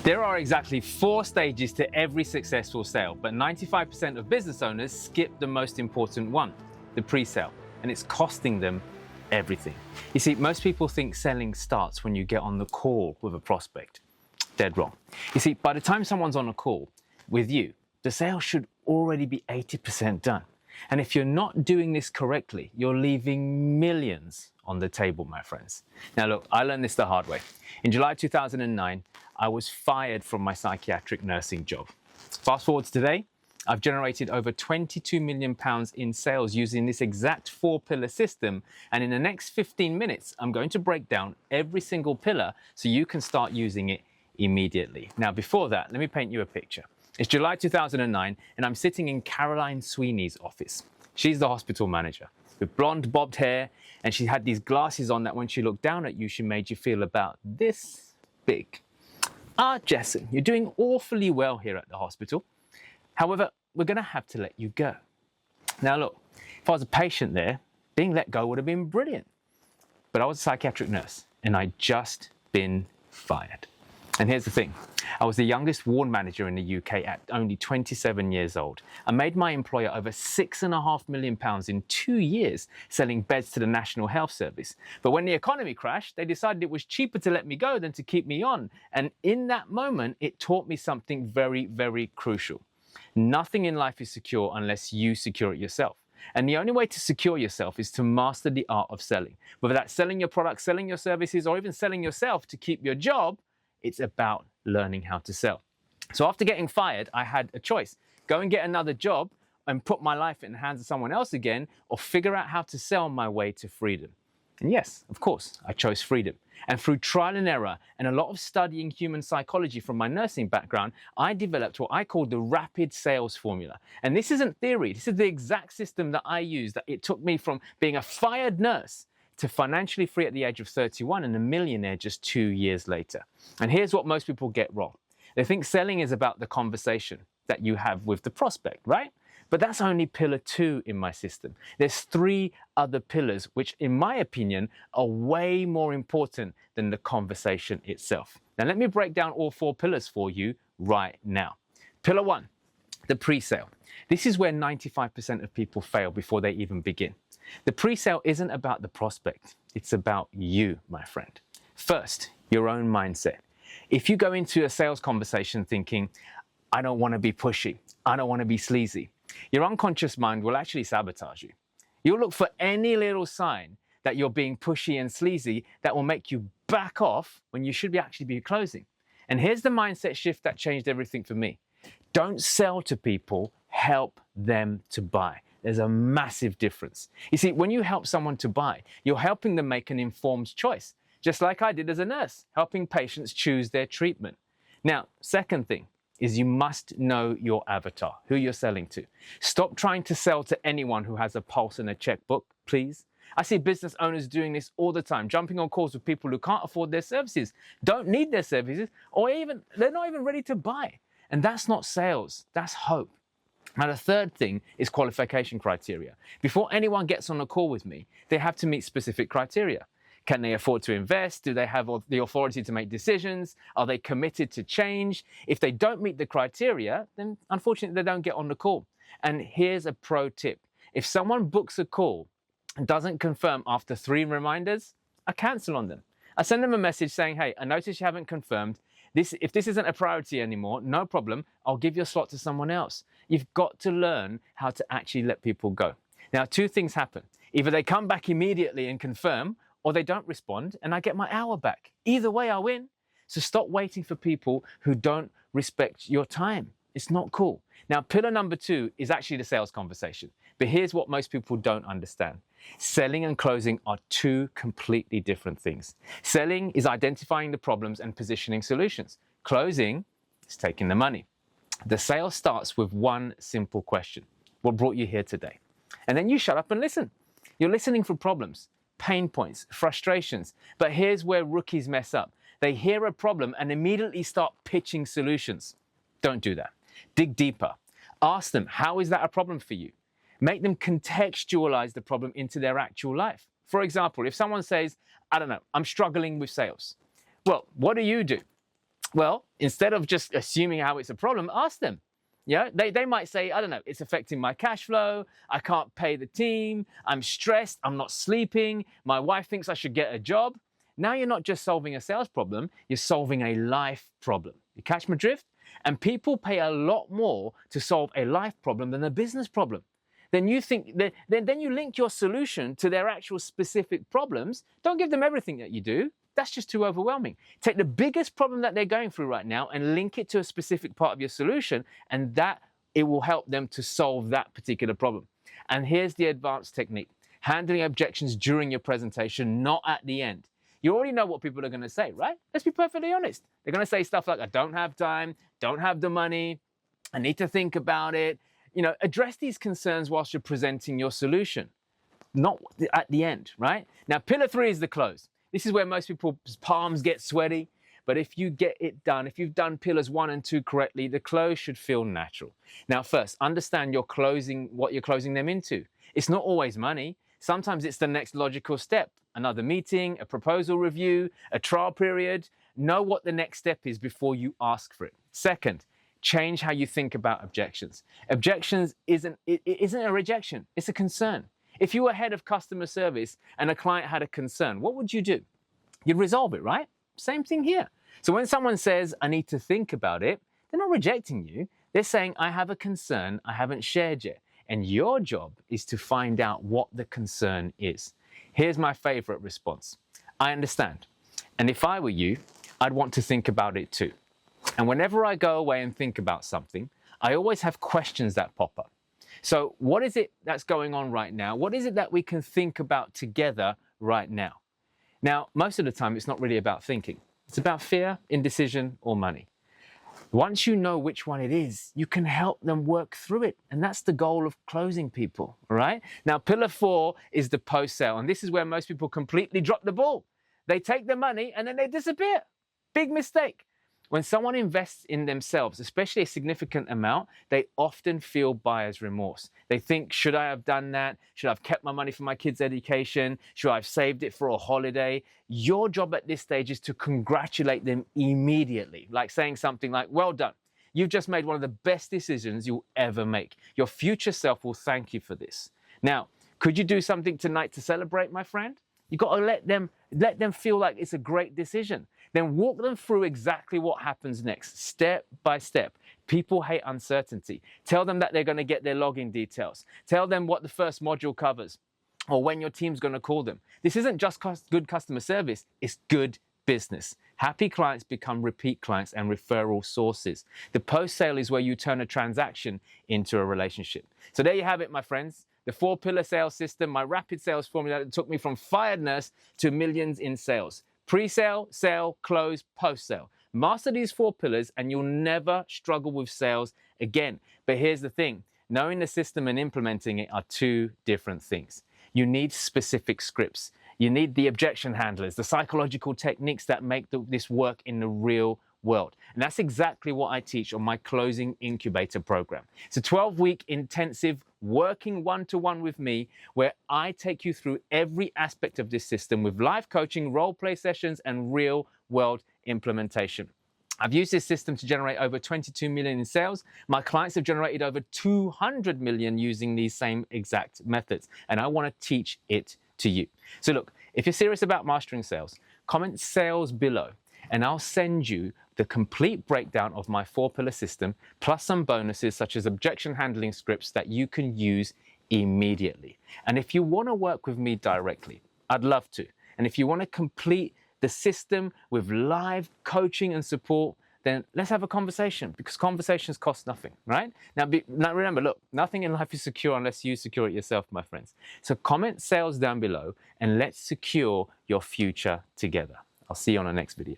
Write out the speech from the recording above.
There are exactly 4 stages to every successful sale, but 95% of business owners skip the most important one, the pre-sale, and it's costing them everything. You see, most people think selling starts when you get on the call with a prospect. Dead wrong. You see, by the time someone's on a call with you, the sale should already be 80% done. And if you're not doing this correctly, you're leaving millions on the table, my friends. Now look, I learned this the hard way. In July 2009, I was fired from my psychiatric nursing job. Fast forward to today, I've generated over £22 million in sales using this exact 4-pillar system. And in the next 15 minutes, I'm going to break down every single pillar so you can start using it immediately. Now, before that, let me paint you a picture. It's July 2009, and I'm sitting in Caroline Sweeney's office. She's the hospital manager with blonde bobbed hair, and she had these glasses on that when she looked down at you, she made you feel about this big. Jessen, you're doing awfully well here at the hospital. However, we're going to have to let you go. Now look, if I was a patient there, being let go would have been brilliant. But I was a psychiatric nurse, and I'd just been fired. And here's the thing. I was the youngest ward manager in the UK at only 27 years old. I made my employer over £6.5 million in 2 years selling beds to the National Health Service. But when the economy crashed, they decided it was cheaper to let me go than to keep me on. And in that moment, it taught me something very, very crucial. Nothing in life is secure unless you secure it yourself. And the only way to secure yourself is to master the art of selling. Whether that's selling your products, selling your services, or even selling yourself to keep your job, it's about learning how to sell. So after getting fired, I had a choice. Go and get another job and put my life in the hands of someone else again, or figure out how to sell my way to freedom. And yes, of course, I chose freedom. And through trial and error and a lot of studying human psychology from my nursing background, I developed what I call the rapid sales formula. And this isn't theory. This is the exact system that I used. That it took me from being a fired nurse to financially free at the age of 31 and a millionaire just 2 years later. And here's what most people get wrong. They think selling is about the conversation that you have with the prospect, right? But that's only pillar 2 in my system. There's 3 other pillars, which in my opinion are way more important than the conversation itself. Now let me break down all 4 pillars for you right now. Pillar 1, the pre-sale. This is where 95% of people fail before they even begin. The pre-sale isn't about the prospect, it's about you, my friend. First, your own mindset. If you go into a sales conversation thinking, I don't want to be pushy, I don't want to be sleazy, your unconscious mind will actually sabotage you. You'll look for any little sign that you're being pushy and sleazy that will make you back off when you should actually be closing. And here's the mindset shift that changed everything for me. Don't sell to people, help them to buy. There's a massive difference. You see, when you help someone to buy, you're helping them make an informed choice, just like I did as a nurse, helping patients choose their treatment. Now, second thing is you must know your avatar, who you're selling to. Stop trying to sell to anyone who has a pulse and a checkbook, please. I see business owners doing this all the time, jumping on calls with people who can't afford their services, don't need their services, or they're not even ready to buy. And that's not sales, that's hope. Now, the third thing is qualification criteria. Before anyone gets on a call with me, they have to meet specific criteria. Can they afford to invest? Do they have the authority to make decisions? Are they committed to change? If they don't meet the criteria, then unfortunately they don't get on the call. And here's a pro tip. If someone books a call and doesn't confirm after 3 reminders, I cancel on them. I send them a message saying, hey, I noticed you haven't confirmed. If this isn't a priority anymore, no problem. I'll give your slot to someone else. You've got to learn how to actually let people go. Now, 2 things happen. Either they come back immediately and confirm, or they don't respond and I get my hour back. Either way, I win. So stop waiting for people who don't respect your time. It's not cool. Now, pillar number 2 is actually the sales conversation. But here's what most people don't understand. Selling and closing are 2 completely different things. Selling is identifying the problems and positioning solutions. Closing is taking the money. The sale starts with one simple question. What brought you here today? And then you shut up and listen. You're listening for problems, pain points, frustrations. But here's where rookies mess up. They hear a problem and immediately start pitching solutions. Don't do that. Dig deeper. Ask them, how is that a problem for you? Make them contextualize the problem into their actual life. For example, if someone says, I don't know, I'm struggling with sales. Well, what do? Well, instead of just assuming how it's a problem, ask them. Yeah, they might say, I don't know, it's affecting my cash flow. I can't pay the team. I'm stressed. I'm not sleeping. My wife thinks I should get a job. Now you're not just solving a sales problem, you're solving a life problem. You catch my drift? And people pay a lot more to solve a life problem than a business problem. Then you think then you link your solution to their actual specific problems. Don't give them everything that you do. That's just too overwhelming. Take the biggest problem that they're going through right now and link it to a specific part of your solution, and that it will help them to solve that particular problem. And here's the advanced technique. Handling objections during your presentation, not at the end. You already know what people are going to say, right? Let's be perfectly honest. They're going to say stuff like, I don't have time, don't have the money, I need to think about it. You know, address these concerns whilst you're presenting your solution, not at the end, right? Now, pillar 3 is the close. This is where most people's palms get sweaty. But if you get it done, if you've done pillars 1 and 2 correctly, the close should feel natural. Now, first, understand what you're closing them into. It's not always money. Sometimes it's the next logical step. Another meeting, a proposal review, a trial period. Know what the next step is before you ask for it. Second, change how you think about objections. Objections isn't a rejection, it's a concern. If you were head of customer service and a client had a concern, what would you do? You'd resolve it, right? Same thing here. So when someone says, I need to think about it, they're not rejecting you. They're saying, I have a concern I haven't shared yet. And your job is to find out what the concern is. Here's my favorite response. I understand. And if I were you, I'd want to think about it too. And whenever I go away and think about something, I always have questions that pop up. So what is it that's going on right now? What is it that we can think about together right now? Now, most of the time, it's not really about thinking. It's about fear, indecision, or money. Once you know which one it is, you can help them work through it. And that's the goal of closing people, all right? Now, pillar 4 is the post-sale. And this is where most people completely drop the ball. They take the money and then they disappear. Big mistake. When someone invests in themselves, especially a significant amount, they often feel buyer's remorse. They think, should I have done that? Should I have kept my money for my kids' education? Should I have saved it for a holiday? Your job at this stage is to congratulate them immediately, like saying something like, well done. You've just made one of the best decisions you'll ever make. Your future self will thank you for this. Now, could you do something tonight to celebrate, my friend? You've got to let them feel like it's a great decision. Then walk them through exactly what happens next, step by step. People hate uncertainty. Tell them that they're going to get their login details. Tell them what the first module covers or when your team's going to call them. This isn't just good customer service, it's good business. Happy clients become repeat clients and referral sources. The post-sale is where you turn a transaction into a relationship. So there you have it, my friends. The 4-pillar sales system, my rapid sales formula that took me from fired nurse to millions in sales. Pre-sale, sale, close, post-sale. Master these 4 pillars and you'll never struggle with sales again. But here's the thing, knowing the system and implementing it are 2 different things. You need specific scripts. You need the objection handlers, the psychological techniques that make this work in the real world. And that's exactly what I teach on my Closing Incubator program. It's a 12-week intensive working one-to-one with me where I take you through every aspect of this system with live coaching, role play sessions, and real-world implementation. I've used this system to generate over 22 million in sales. My clients have generated over 200 million using these same exact methods, and I want to teach it to you. So look, if you're serious about mastering sales, comment sales below, and I'll send you the complete breakdown of my 4-pillar system, plus some bonuses such as objection handling scripts that you can use immediately. And if you want to work with me directly, I'd love to. And if you want to complete the system with live coaching and support, then let's have a conversation, because conversations cost nothing, right? Now remember, look, nothing in life is secure unless you secure it yourself, my friends. So comment sales down below and let's secure your future together. I'll see you on the next video.